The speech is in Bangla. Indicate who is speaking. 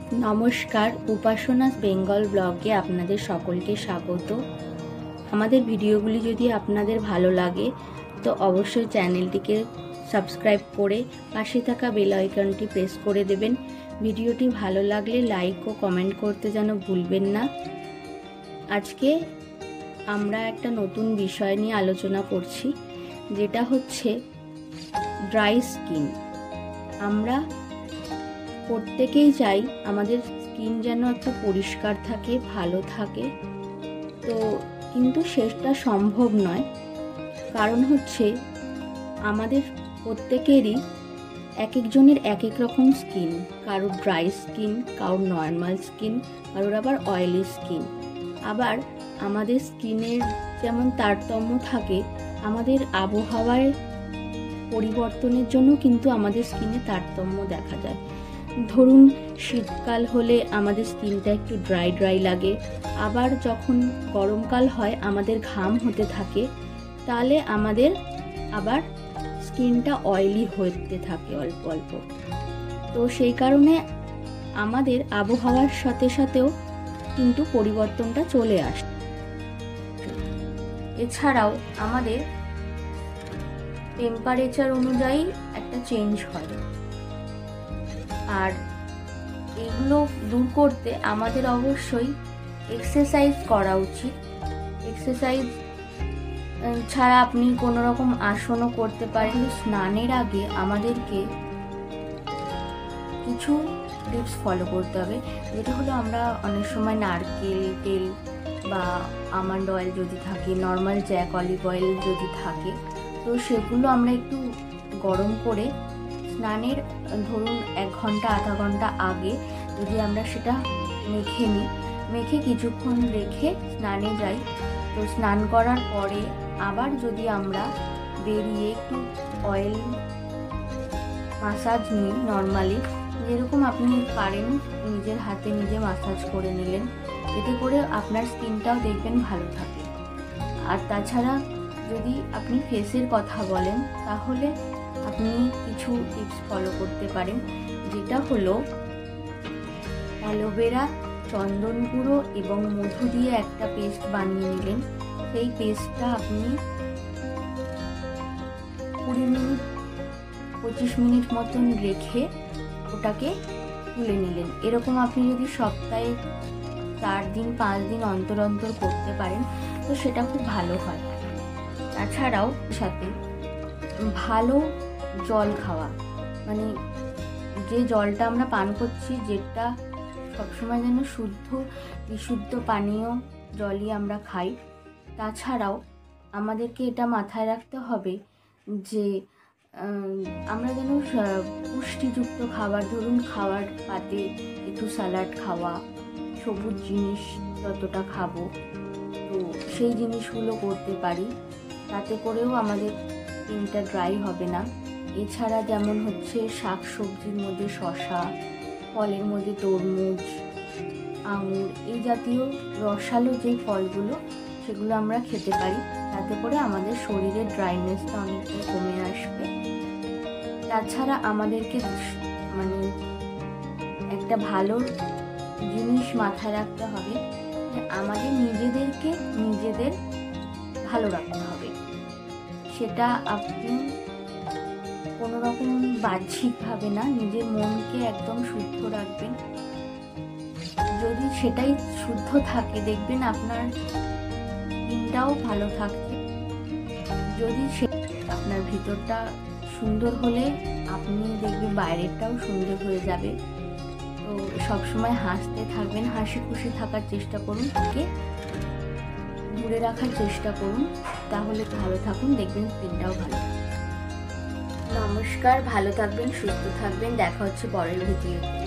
Speaker 1: নমস্কার, উপাসনা বেঙ্গল ব্লগে আপনাদের সকলকে স্বাগত। আমাদের ভিডিওগুলি যদি আপনাদের ভালো লাগে তো অবশ্যই চ্যানেলটিকে সাবস্ক্রাইব করে পাশে থাকা বেল আইকনটি প্রেস করে দেবেন। ভিডিওটি ভালো লাগলে লাইক ও কমেন্ট করতে যেন ভুলবেন না। আজকে আমরা একটা নতুন বিষয় নিয়ে আলোচনা করছি, যেটা হচ্ছে ড্রাই স্কিন। আমরা প্রত্যেকেই চাই আমাদের স্কিন যেন একটু পরিষ্কার থাকে, ভালো থাকে, তো কিন্তু সেটা সম্ভব নয়। কারণ হচ্ছে আমাদের প্রত্যেকেরই এক একজনের এক এক রকম স্কিন। কারোর ড্রাই স্কিন, কারোর নর্মাল স্কিন, কারোর আবার অয়েলি স্কিন। আবার আমাদের স্কিনের যেমন তারতম্য থাকে, আমাদের আবহাওয়ার পরিবর্তনের জন্য কিন্তু আমাদের স্কিনে তারতম্য দেখা যায়। ধরুন শীতকাল হলে আমাদের স্কিনটা একটু ড্রাই ড্রাই লাগে, আবার যখন গরমকাল হয় আমাদের ঘাম হতে থাকে, তাহলে আমাদের আবার স্কিনটা অয়েলি হতে থাকে অল্প অল্প। তো সেই কারণে আমাদের আবহাওয়ার সাথে সাথেও কিন্তু পরিবর্তনটা চলে আসে। এছাড়াও আমাদের টেম্পারেচার অনুযায়ী একটা চেঞ্জ হয়, আর এগুলো দূর করতে আমাদের অবশ্যই এক্সারসাইজ করা উচিত। এক্সারসাইজ ছাড়া আপনি কোনো রকম আসনও করতে পারেন। স্নানের আগে আমাদেরকে কিছু টিপস ফলো করতে হবে, যেটা হলো আমরা অনেক সময় নারকেল তেল বা আমন্ড অয়েল যদি থাকে, নর্মাল জ্যাক অলিভ অয়েল যদি থাকে, তো সেগুলো আমরা একটু গরম করে স্নানের ধরুন 1 ঘন্টা আধা ঘন্টা আগে যদি আমরা সেটা মেখে নিই, মেখে কিছুক্ষণ রেখে স্নানে যাই, তো স্নান করার পরে আবার যদি আমরা বেরিয়ে একটু অয়েল মাসাজ নিই, নর্মালি যেরকম আপনি পারেন নিজের হাতে নিজে মাসাজ করে নিলেন, এতে করে আপনার স্কিনটাও দেখবেন ভালো থাকে। আর তাছাড়া যদি আপনি ফেসের কথা বলেন, তাহলে আপনি কিছু টিপস ফলো করতে পারেন, যেটা হলো অ্যালোভেরা, চন্দন গুঁড়ো এবং মধু দিয়ে একটা পেস্ট বানিয়ে নিলেন। সেই পেস্টটা আপনি 20 মিনিট 25 মিনিট মতন রেখে ওটাকে তুলে নিলেন। এরকম আপনি যদি সপ্তাহে 4 দিন 5 দিন অন্তর অন্তর করতে পারেন, তো সেটা খুব ভালো হয়। তাছাড়াও সাথে ভালো জল খাওয়া, মানে যে জলটা আমরা পান করছি, যেটা সবসময় যেন শুদ্ধ বিশুদ্ধ পানীয় জলই আমরা খাই। তাছাড়াও আমাদেরকে এটা মাথায় রাখতে হবে যে আমরা যেন পুষ্টিযুক্ত খাবার, ধরুন খাওয়ার পাতে একটু স্যালাড খাওয়া, সবুজ জিনিস যতটা খাবো তো সেই জিনিসগুলো করতে পারি, তাতে করেও আমাদের স্কিনটা ড্রাই হবে না। এছাড়া যেমন হচ্ছে শাক সবজির মধ্যে শসা, ফলের মধ্যে তরমুজ, আঙুর, এই জাতীয় রসালো যে ফলগুলো, সেগুলো আমরা খেতে পারি, তাতে করে আমাদের শরীরের ড্রাইনেসটা অনেকটাই কমে আসবে। তাছাড়া আমাদেরকে মানে একটা ভালো জিনিস মাথায় রাখতে হবে, যে আমাদের নিজেদেরকে নিজেদের ভালো রাখতে হবে। সেটা আপনি কোনো রকম বাহ্যিকভাবে না, নিজের মনকে একদম শুদ্ধ রাখবেন। যদি সেটাই শুদ্ধ থাকে, দেখবেন আপনার দিনটাও ভালো থাকছে। যদি আপনার ভিতরটা সুন্দর হলে আপনি দেখবেন বাইরেরটাও সুন্দর হয়ে যাবে। তো সবসময় হাসতে থাকবেন, হাসি খুশি থাকার চেষ্টা করুন, তাকে দূরে রাখার চেষ্টা করুন, তাহলে ভালো থাকুন, দেখবেন স্কিনটাও ভালো থাকবে। নমস্কার, ভালো থাকবেন, সুস্থ থাকবেন, দেখা হচ্ছে পরের ভিডিওতে।